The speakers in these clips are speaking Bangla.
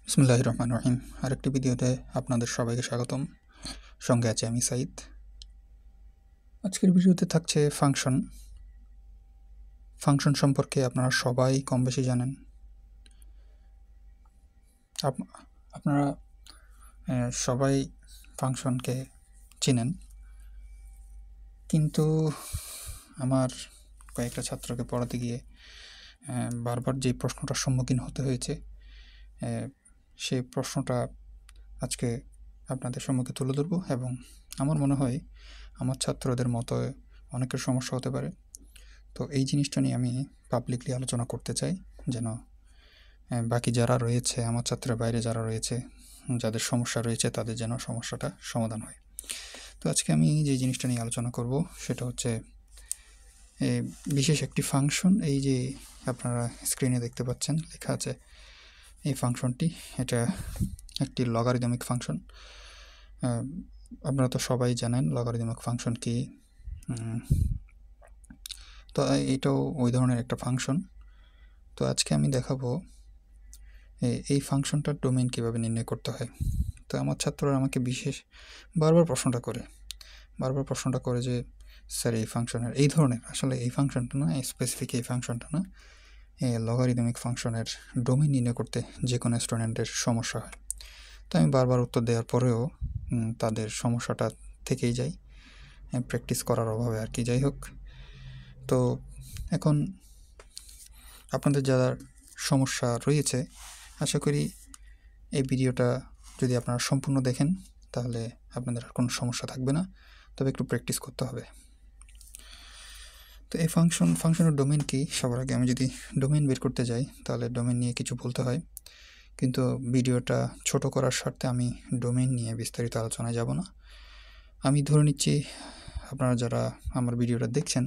বিসমিল্লাহির রহমানির রহিম। আরেকটি ভিডিওতে আপনাদের সবাইকে স্বাগতম। সঙ্গে আছি আমি সাইদ। আজকের ভিডিওতে থাকছে ফাংশন সম্পর্কে আপনারা সবাই কম বেশি জানেন। আপনারা সবাই ফাংশনকে চিনেন, কিন্তু আমার কয়েকটা ছাত্রকে পড়াতে গিয়ে বারবার যে প্রশ্নটার সম্মুখীন হতে হয়েছে, সেই প্রশ্নটা আজকে আপনাদের সম্মুখে তুলে ধরব এবং আমার মনে হয় আমার ছাত্রদের মতো অনেকের সমস্যা হতে পারে। তো এই জিনিসটা নিয়ে আমি পাবলিকলি আলোচনা করতে চাই, যেন বাকি যারা রয়েছে, আমার ছাত্রের বাইরে যারা রয়েছে, যাদের সমস্যা রয়েছে, তাদের যেন সমস্যাটা সমাধান হয়। তো আজকে আমি যে জিনিসটা নিয়ে আলোচনা করব সেটা হচ্ছে বিশেষ একটি ফাংশন। এই যে আপনারা স্ক্রিনে দেখতে পাচ্ছেন লেখা আছে এই ফাংশনটি, এটা একটি লগারিদমিক ফাংশন। আপনারা তো সবাই জানেন লগারিদমিক ফাংশন কি। তো এটাও ওই ধরনের একটা ফাংশন। তো আজকে আমি দেখাবো এই ফাংশনটার ডোমেইন কীভাবে নির্ণয় করতে হয়। তো আমার ছাত্ররা আমাকে বারবার প্রশ্নটা করে যে স্যার এই ফাংশনের এই ধরনের, আসলে এই ফাংশনটা না, স্পেসিফিক এই ফাংশনটা না, লগারিদমিক ফাংশনের ডোমেইন নির্ণয় করতে যে কোনো স্টুডেন্টের সমস্যা হয়। তো আমি বারবার উত্তর দেওয়ার পরেও তাদের সমস্যাটা থেকেই যায়, প্র্যাকটিস করার অভাবে আর কি। যাই হোক, তো এখন আপনাদের যারা সমস্যা রয়েছে, আশা করি এই ভিডিওটা যদি আপনারা সম্পূর্ণ দেখেন তাহলে আপনাদের আর কোনো সমস্যা থাকবে না, তবে একটু প্র্যাকটিস করতে হবে। তো এই ফাংশনের ডোমেইন কি, সবার আগে আমি যদি ডোমেইন বের করতে যাই তাহলে ডোমেইন নিয়ে কিছু বলতে হয়, কিন্তু ভিডিওটা ছোট করার স্বার্থে আমি ডোমেইন নিয়ে বিস্তারিত আলোচনায় যাব না। আমি ধরে নিচ্ছি আপনারা যারা আমার ভিডিওটা দেখছেন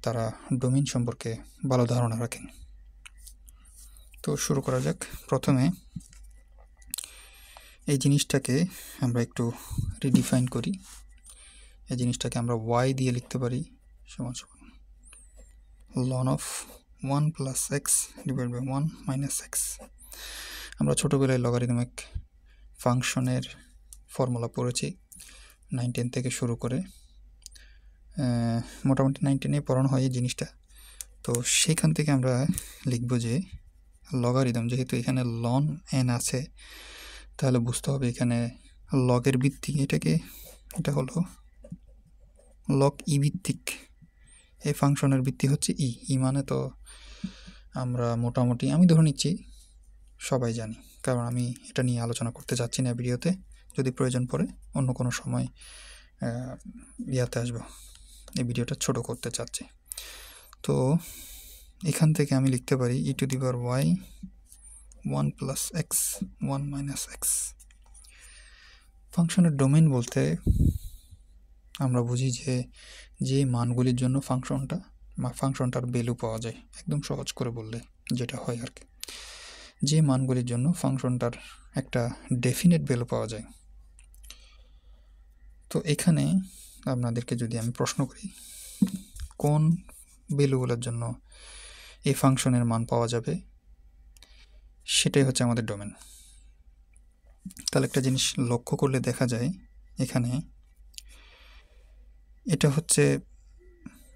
তারা ডোমেইন সম্পর্কে ভালো ধারণা রাখেন। তো শুরু করা যাক। প্রথমে এই জিনিসটাকে আমরা একটু রিডিফাইন করি। এই জিনিসটাকে আমরা y দিয়ে লিখতে পারি সমান সমান ln of 1 plus x divided by 1 minus x। আমরা ছোটোবেলায় লগারিদমিক ফাংশনের ফর্মুলা পড়েছি 9-10 থেকে শুরু করে, মোটামুটি 9-10 পড়ানো হয় এই জিনিসটা। তো সেখান থেকে আমরা লিখব যে লগারিদম, যেহেতু এখানে ln n আছে, তাহলে বুঝতে হবে এখানে লগের ভিত্তি, এটা হলো লগ ই ভিত্তিক। এই ফাংশনের ভিত্তি হচ্ছে ই মানে তো আমরা মোটামুটি আমি ধরে নিচ্ছি সবাই জানি, কারণ আমি এটা নিয়ে আলোচনা করতে চাচ্ছি না ভিডিওতে। যদি প্রয়োজন পড়ে অন্য কোনো সময় আসবো, এই ভিডিওটা ছোট করতে চাচ্ছি। তো এখান থেকে আমি লিখতে পারি e to the power y 1 plus x 1 minus x। ফাংশনের ডোমেইন বলতে আমরা বুঝি যে মানগুলির জন্য ফাংশনটার ভ্যালু পাওয়া যায়, একদম সহজ করে বললে যেটা হয় আর কি। যে মানগুলির জন্য ফাংশনটার একটা ডেফিনেট ভ্যালু পাওয়া যায়। তো এখানে আপনাদেরকে যদি আমি প্রশ্ন করি কোন ভ্যালুগুলোর জন্য এই ফাংশনের মান পাওয়া যাবে, সেটাই হচ্ছে আমাদের ডোমেন। তাহলে একটা জিনিস লক্ষ্য করলে দেখা যায় এখানে এটা হচ্ছে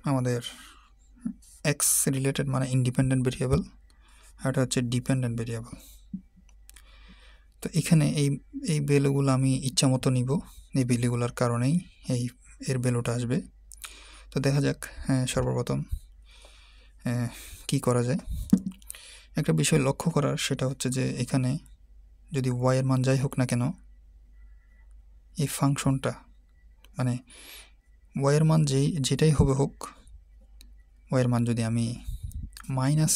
আমাদের এক্স রিলেটেড, মানে ইন্ডিপেন্ডেন্ট ভেরিয়েবল, আর এটা হচ্ছে ডিপেন্ডেন্ট ভেরিয়েবল। তো এখানে এই ভ্যালুগুলো আমি ইচ্ছা মতো নিব, এই ভ্যালুগুলোর কারণেই এর ভ্যালুটা আসবে। তো দেখা যাক সর্বপ্রথম কি করা যায়। একটা বিষয় লক্ষ্য করার, সেটা হচ্ছে যে এখানে যদি y এর মান যাই হোক না কেন, এই ফাংশনটা মানে y এর মান যেটাই হোক, y এর মান যদি আমি মাইনাস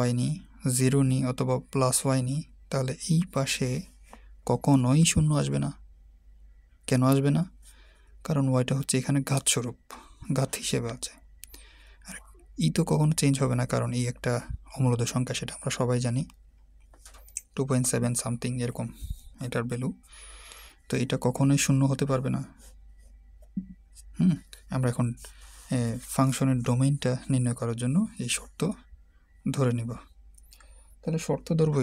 y নিই, 0 নিই অথবা প্লাস y নিই, তাহলে এই পাশে কখনোই শূন্য আসবে না। কেন আসবে না? কারণ ওয়াইটা হচ্ছে এখানে ঘাত হিসেবে আছে, আর তো কখনো চেঞ্জ হবে না, কারণ এই একটা অমূলদ সংখ্যা, সেটা আমরা সবাই জানি 2.7 সামথিং এরকম এটার ভ্যালু। তো এটা কখনোই শূন্য হতে পারবে না। আমরা এখন ফাংশনের ডোমেইনটা নির্ণয় করার জন্য এই শর্ত ধরে নিব। তাহলে শর্ত ধরবো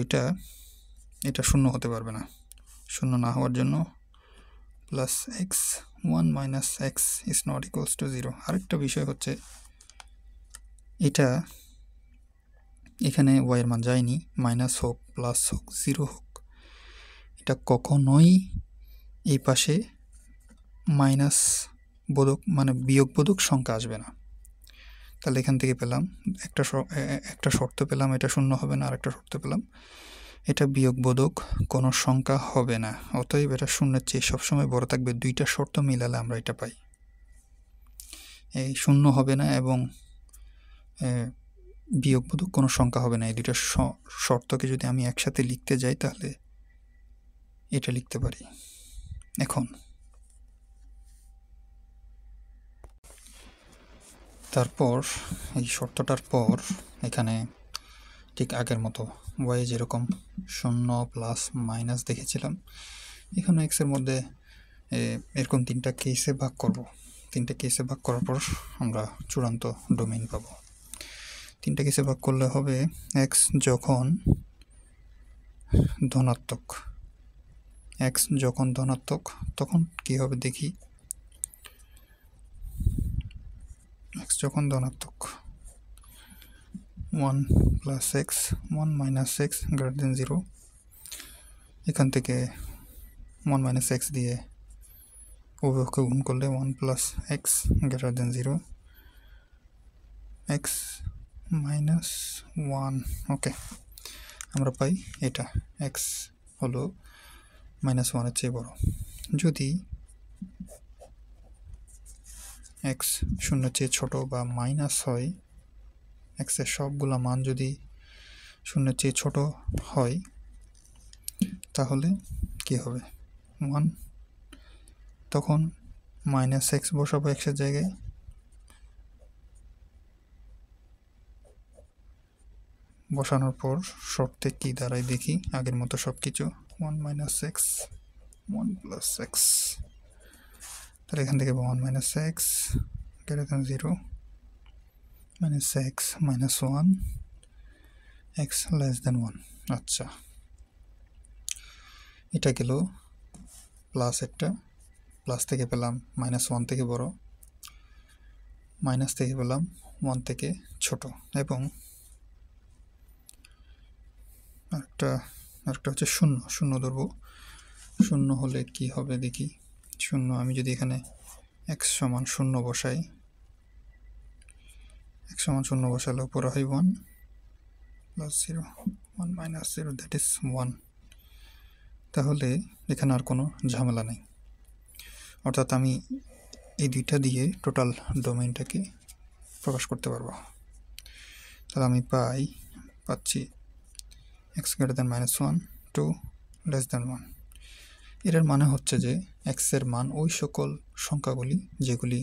এটা শূন্য হতে পারবে না। শূন্য না হওয়ার জন্য plus x 1 minus x is not equals to 0। আরেকটা বিষয় হচ্ছে এটা এখানে ওয়াইয়ের মান যায়নি, মাইনাস হোক প্লাস হোক 0 হোক, এটা কখনোই এই পাশে মাইনাস বোধক মানে বিয়োগ বোধক সংখ্যা আসবে না। তাহলে এখান থেকে পেলাম একটা শর্ত পেলাম এটা শূন্য হবে না, আরেকটা শর্ত পেলাম এটা বিয়োগ বোধক কোনো সংখ্যা হবে না, অতএব এটা শূন্যের চেয়ে সবসময় বড় থাকবে। দুইটা শর্ত মিলালে আমরা এটা পাই, এই শূন্য হবে না এবং বিয়োগ বোধক কোনো সংখ্যা হবে না। এই দুইটা শর্তকে যদি আমি একসাথে লিখতে যাই তাহলে এটা লিখতে পারি। এখন তারপর এই শর্তটার পর এখানে ঠিক আগের মতো ওয়াই যেরকম শূন্য প্লাস মাইনাস দেখেছিলাম, এখানে এক্সের মধ্যে এরকম তিনটা কেসে ভাগ করব। তিনটা কেসে ভাগ করার পর আমরা চূড়ান্ত ডোমেইন পাব। তিনটা কেসে ভাগ করলে হবে এক্স যখন ধনাত্মক, এক্স যখন ধনাত্মক তখন কি হবে দেখি। এক্স যখন ধনাত্মক 1 plus x 1 minus x greater than 0, এখান থেকে 1 মাইনাস এক্স দিয়ে উভয়কে গুণ করলে 1 plus x greater than 0, x minus 1। ওকে, আমরা পাই এটা এক্স হলো মাইনাস 1-এর চেয়ে বড়। যদি এক্স শূন্যের চেয়ে ছোট বা মাইনাস হয়, এক্সের সবগুলা মান যদি শূন্যের চেয়ে ছোট হয় তাহলে কি হবে 1, তখন মাইনাস এক্স বসাবো এক্সের জায়গায়, বসানোর পর শর্তে কি দাঁড়ায় দেখি। আগের মতো সব কিছু 1 মাইনাস এক্স 1 প্লাস এক্স, তাহলে এখান থেকে 1 minus x greater than 0 minus x minus 1 x less than 1। আচ্ছা, এটা গেল প্লাস একটা, প্লাস থেকে পেলাম মাইনাস 1 থেকে বড়, মাইনাস থেকে পেলাম 1 থেকে ছোট, এবং আরেকটা হচ্ছে শূন্য। শূন্য ধরবো, শূন্য হলে কি হবে দেখি। শূন্য আমি যদি এখানে এক্স সমান শূন্য বসাই, এক্স সমান শূন্য বসালে উপরে হয় 1 প্লাস 0 1 মাইনাস 0 দ্যাট ইজ 1। তাহলে এখানে আর কোনো ঝামেলা নেই, অর্থাৎ আমি এই দুইটা দিয়ে টোটাল ডোমেইনটাকে প্রকাশ করতে পারবো। তাহলে আমি পাচ্ছি x greater than minus 1 2 less than 1। এর মানে হচ্ছে যে এক্সের মান ওই সকল সংখ্যাগুলি যেগুলি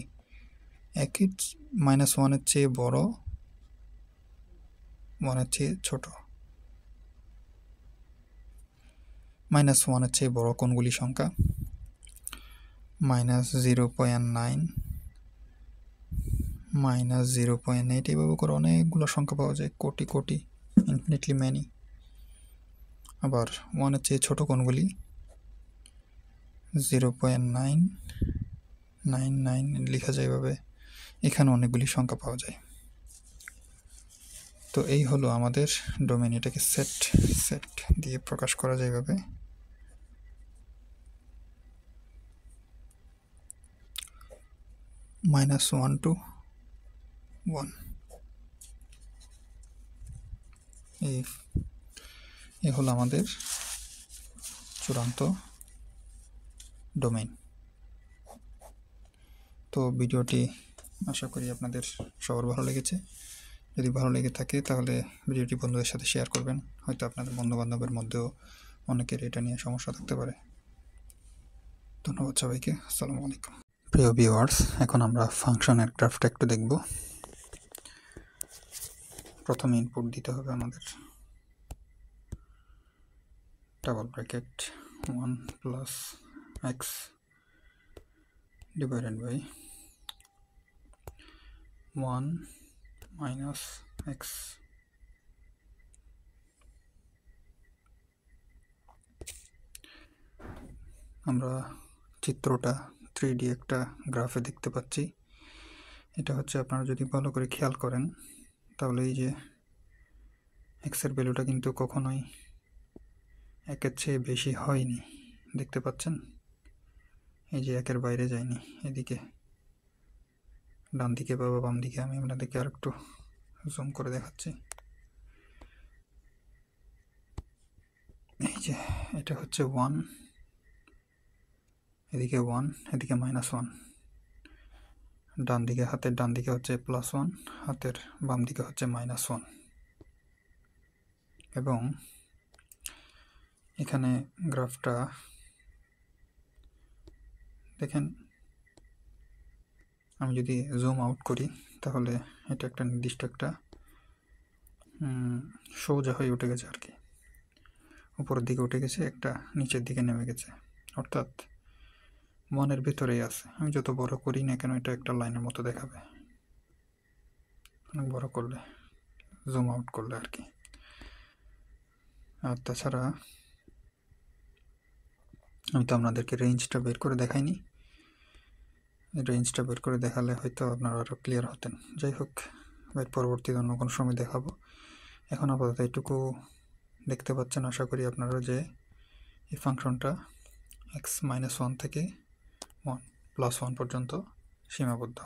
একের মাইনাস 1-এর চেয়ে বড় 1-এর চেয়ে ছোট। মাইনাস 1-এর চেয়ে বড় কোনগুলি সংখ্যা? মাইনাস 0.9 মাইনাস 0.8, এভাবে করে অনেকগুলো সংখ্যা পাওয়া যায়, কোটি কোটি, ইনফিনিটলি ম্যানি। আবার 1-এর চেয়ে ছোট কোনগুলি? 0.999 লেখা যায় এভাবে, এখানে অনেকগুলি সংখ্যা পাওয়া যায়। তো এই হলো আমাদের ডোমেইন। এটাকে সেট দিয়ে প্রকাশ করা যায় এভাবে। -1 to 1, এই হলো আমাদের চূড়ান্ত ডোমেইন। তো ভিডিওটি আশা করি আপনাদের সবার ভালো লেগেছে। যদি ভালো লেগে থাকে তাহলে ভিডিওটি বন্ধুদের সাথে শেয়ার করবেন, হয়তো আপনাদের বন্ধুবান্ধবের মধ্যেও অনেকের এটা নিয়ে সমস্যা থাকতে পারে। ধন্যবাদ সবাইকে, আসসালামু আলাইকুম। প্রিয় ভিউয়ার্স, এখন আমরা ফাংশনের গ্রাফটা একটু দেখব। প্রথমে ইনপুট দিতে হবে আমাদের double bracket 1 plus x divided by 1 minus x আমরা চিত্রটা 3D একটা গ্রাফে দেখতে পাচ্ছি। এটা হচ্ছে আপনারা যদি ভালো করে খেয়াল করেন তাহলে এই যে এক্সের ভ্যালুটা কিন্তু কখনোই একের চেয়ে বেশি হয়নি, দেখতে পাচ্ছেন? এই যে একের বাইরে যায়নি। এদিকে ডান দিকে বা বাম দিকে আমি আপনাদেরকে আর একটু জুম করে দেখাচ্ছি। এই যে এটা হচ্ছে 1, এদিকে 1, এদিকে -1। ডান দিকে, হাতের ডান দিকে হচ্ছে +1, হাতের বাম দিকে হচ্ছে -1। এবং এখানে গ্রাফটা দেখেন, আমি যদি জুম আউট করি তাহলে এটা একটা নির্দিষ্ট একটা সোজা হয়ে উঠে গেছে আর কি, উপরের দিকে উঠে গেছে, একটা নিচের দিকে নেমে গেছে, অর্থাৎ মনের ভিতরেই আছে। আমি যত বড় করি না কেন এটা একটা লাইনের মতো দেখাবে, অনেক বড় করলে, জুম আউট করলে আর কি। আর তাছাড়া আমি তো আপনাদেরকে রেঞ্জটা বের করে দেখাইনি, রেঞ্জটা বের করে দেখালে হয়তো আপনারা আরও ক্লিয়ার হতেন। যাই হোক, এর পরবর্তীতে অন্য কোনো সময় দেখাবো। এখন আপাতত এটুকু দেখতে পাচ্ছেন আশা করি আপনারা যে এই ফাংশনটা x-1 থেকে 1 + 1 পর্যন্ত সীমাবদ্ধ।